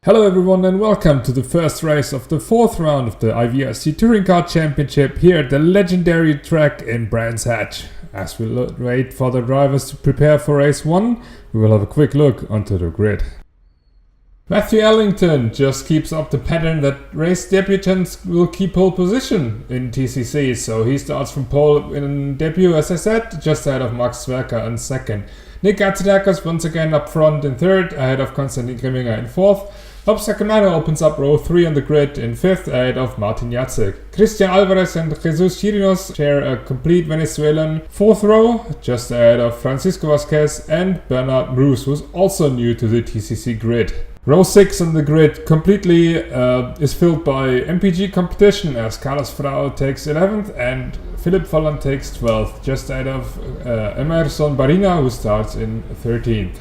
Hello everyone and welcome to the first race of the fourth round of the IVRC Touring Car Championship here at the legendary track in Brands Hatch. As we wait for the drivers to prepare for race 1, we will have a quick look onto the grid. Matthew Ellington just keeps up the pattern that race debutants will keep pole position in TCC, so he starts from pole in debut, as I said, just ahead of Max Zwerka in second. Nick Gatzidakis once again up front in third, ahead of Konstantin Grimminger in fourth. Bob Sacamano opens up row 3 on the grid in 5th ahead of Martin Jacek. Christian Alvarez and Jesus Chirinos share a complete Venezuelan 4th row, just ahead of Francisco Vasquez and Bernard Bruce, who's also new to the TCC grid. Row 6 on the grid completely is filled by MPG competition as Carlos Frau takes 11th and Philip Folland takes 12th, just ahead of Emerson Barina, who starts in 13th.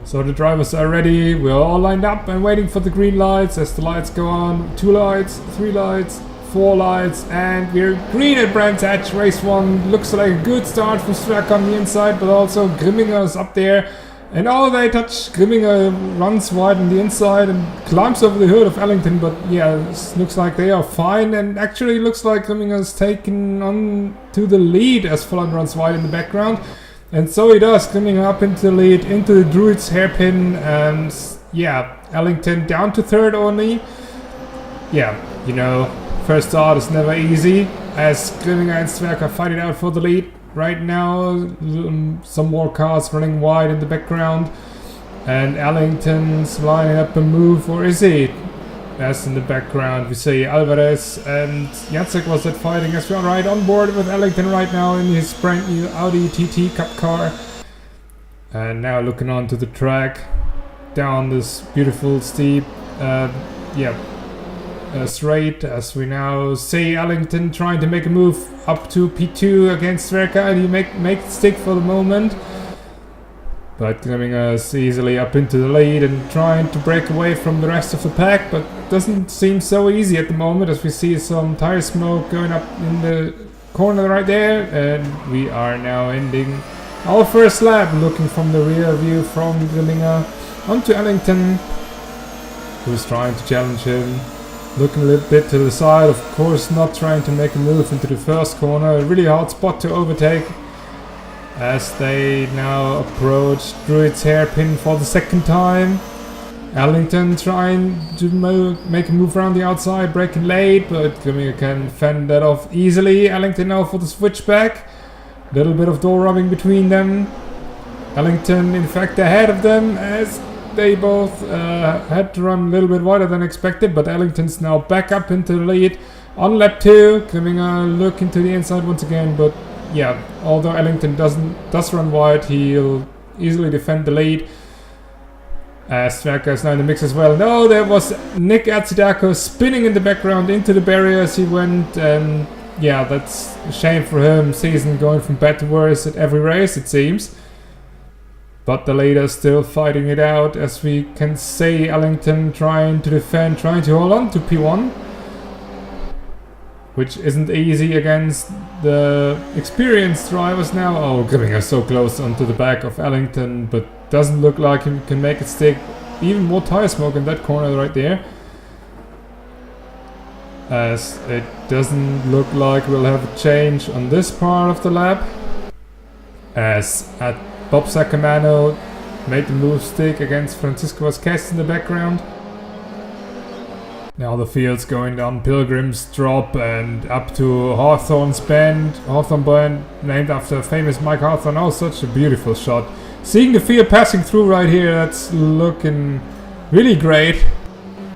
So the drivers are ready, we're all lined up and waiting for the green lights as the lights go on. 2 lights, 3 lights, 4 lights, and we're green at Brands Hatch. Race 1 looks like a good start for Zwerka on the inside, but also Grimminger's up there. And they touch. Grimminger runs wide on the inside and climbs over the hood of Ellington, but yeah, looks like they are fine, and actually looks like Grimminger's taken on to the lead as Folland runs wide in the background. And so he does, coming up into the lead, into the Druid's hairpin, and yeah, Ellington down to third only. Yeah, you know, first start is never easy, as Grimminger and Zwerka fight it out for the lead. Right now, some more cars running wide in the background, and Ellington's lining up a move, or is he? As in the background we see Alvarez and Jacek was that fighting as well, right on board with Ellington right now in his brand new Audi TT Cup car. And now looking onto the track, down this beautiful steep straight, as we now see Ellington trying to make a move up to P2 against Zwerka, and he make it stick for the moment. But Grimminger is easily up into the lead and trying to break away from the rest of the pack, but doesn't seem so easy at the moment, as we see some tire smoke going up in the corner right there. And we are now ending our first lap, looking from the rear view from Grimminger onto Ellington, who's trying to challenge him. Looking a little bit to the side, of course not trying to make a move into the first corner. A really hard spot to overtake, as they now approach Druid's hairpin for the second time. Ellington trying to make a move around the outside, braking late, but Grimminger can fend that off easily. Ellington now for the switchback. Little bit of door rubbing between them. Ellington in fact ahead of them, as they both had to run a little bit wider than expected, but Ellington's now back up into the lead on lap 2. Grimminger looking to the inside once again, but yeah, although Ellington does run wide, he'll easily defend the lead. Zwerka is now in the mix as well. No, there was Nick Gatzidakis spinning in the background into the barrier as he went, and yeah, that's a shame for him. Season going from bad to worse at every race, it seems. But the leader still fighting it out, as we can see Ellington trying to defend, trying to hold on to P1. Which isn't easy against the experienced drivers now. Oh, Grimminger so close onto the back of Ellington, but doesn't look like he can make it stick. Even more tire smoke in that corner right there, as it doesn't look like we'll have a change on this part of the lap, as Bob Sacamano made the move stick against Francisco Vasquez in the background. Now the field's going down Pilgrim's Drop and up to Hawthorne's Bend. Hawthorne Bend, named after famous Mike Hawthorne. Oh, such a beautiful shot. Seeing the field passing through right here, that's looking really great.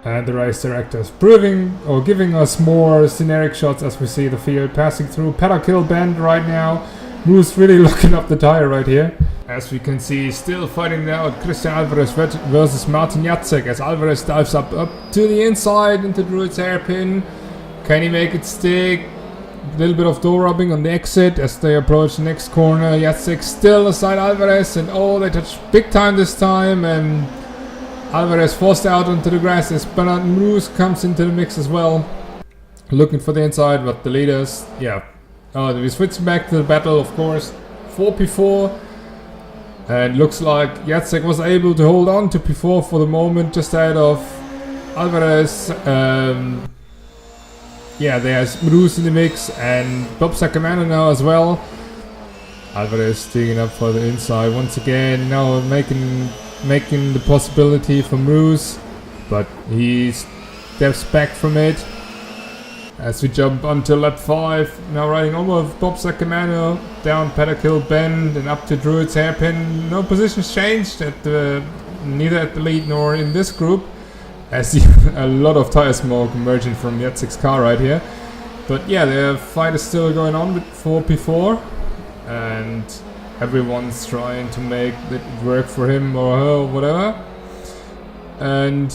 And the race director is giving us more scenic shots as we see the field passing through Petakill Bend right now. Who's really looking up the tire right here. As we can see, still fighting out Christian Alvarez versus Martin Jacek, as Alvarez dives up to the inside into Druid's hairpin. Can he make it stick? A little bit of door rubbing on the exit as they approach the next corner. Jacek still aside Alvarez, and they touch big time this time, and Alvarez forced out onto the grass as Bernard Bruce comes into the mix as well. Looking for the inside, but the leaders, we switch back to the battle, of course. 4p4. And looks like Jacek was able to hold on to P4 for the moment, just ahead of Alvarez, yeah, there's Bruce in the mix and Bob Sacamano now as well. Alvarez digging up for the inside once again, now making the possibility for Bruce, but he steps back from it. As we jump onto lap 5, now riding over Bob Sacamano, down Paddock Hill Bend and up to Druid's Hairpin. No positions changed neither at the lead nor in this group, as a lot of tire smoke emerging from Jacek's car right here. But yeah, the fight is still going on with 4P4, and everyone's trying to make it work for him or her or whatever. And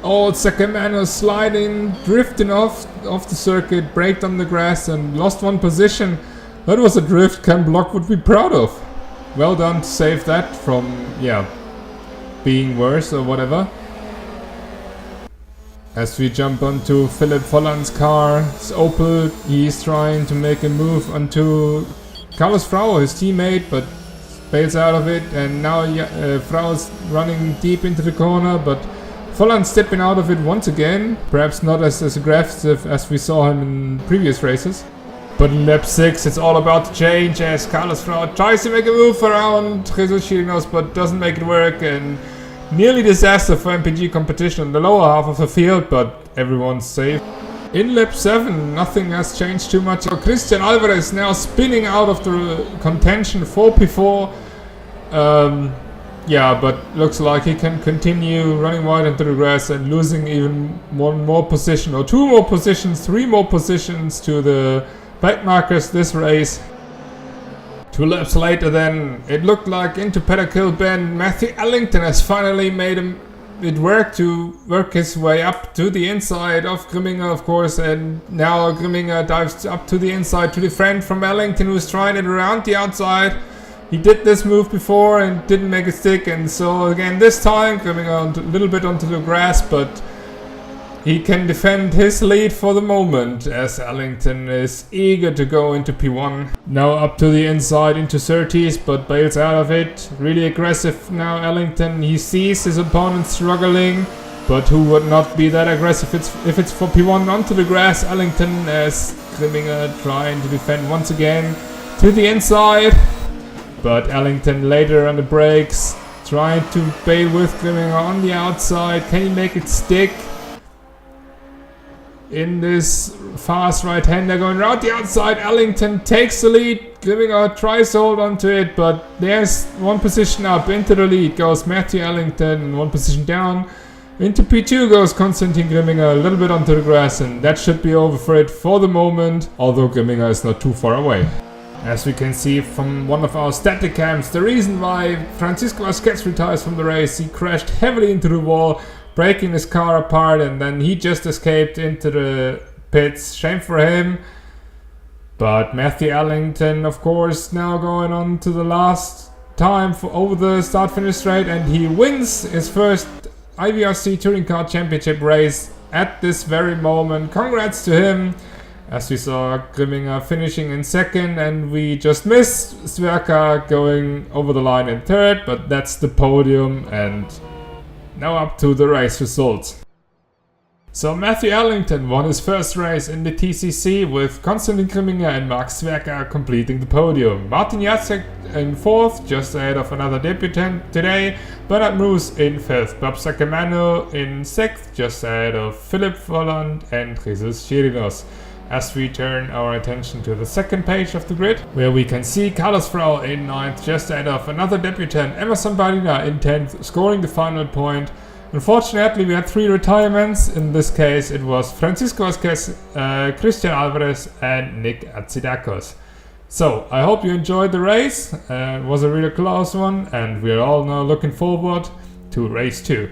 Sacamano sliding, drifting off the circuit, braked on the grass and lost one position. That was a drift Ken Block would be proud of. Well done to save that from, being worse or whatever. As we jump onto Philip Volland's car, it's Opel, he's trying to make a move onto Carlos Frau, his teammate, but bails out of it, and now Frau is running deep into the corner, but Volland stepping out of it once again, perhaps not as aggressive as we saw him in previous races. But in lap 6 it's all about to change as Carlos Frau tries to make a move around Jesus Chirinos but doesn't make it work, and nearly disaster for MPG competition in the lower half of the field, but everyone's safe. In lap 7 nothing has changed too much. So Christian Alvarez now spinning out of the contention 4P4. But looks like he can continue running wide into the grass and losing even one more position or 2 more positions, 3 more positions to the back markers this race. 2 laps later then, it looked like into Paddock Hill Bend, Matthew Ellington has finally made it work to work his way up to the inside of Grimminger, of course, and now Grimminger dives up to the inside to defend from Ellington, who's trying it around the outside. He did this move before and didn't make it stick, and so again this time coming on a little bit onto the grass, but he can defend his lead for the moment as Ellington is eager to go into P1. Now up to the inside into 30s, but bails out of it. Really aggressive now Ellington. He sees his opponent struggling, but who would not be that aggressive if it's for P1 onto the grass. Ellington as Grimminger trying to defend once again to the inside. But Ellington later on the brakes, trying to bail with Grimminger on the outside. Can he make it stick? In this fast right-hander going around the outside, Ellington takes the lead. Grimminger tries to hold onto it, but there's one position up. Into the lead goes Matthew Ellington, and one position down. Into P2 goes Konstantin Grimminger, a little bit onto the grass, and that should be over for it for the moment, although Grimminger is not too far away. As we can see from one of our static cams, the reason why Francisco Vazquez retires from the race, he crashed heavily into the wall, breaking his car apart, and then he just escaped into the pits. Shame for him. But Matthew Ellington, of course, now going on to the last time over the start-finish straight, and he wins his first IVRC Touring Car Championship race at this very moment. Congrats to him. As we saw Grimminger finishing in second, and we just missed Sverka going over the line in third, but that's the podium, and now up to the race results. So Matthew Ellington won his first race in the TCC with Konstantin Grimminger and Mark Sverka completing the podium. Martin Jacek in fourth, just ahead of another debutant today. Bernard Moose in fifth. Bob Sacamano in sixth, just ahead of Philip Volland and Jesus Chirinos. As we turn our attention to the second page of the grid, where we can see Carlos Frau in 9th, just ahead of another debutant, Emerson Bardina in 10th, scoring the final point. Unfortunately, we had 3 retirements. In this case, it was Francisco Vazquez, Christian Alvarez, and Nick Atsidakos. So, I hope you enjoyed the race. It was a really close one, and we are all now looking forward to race 2.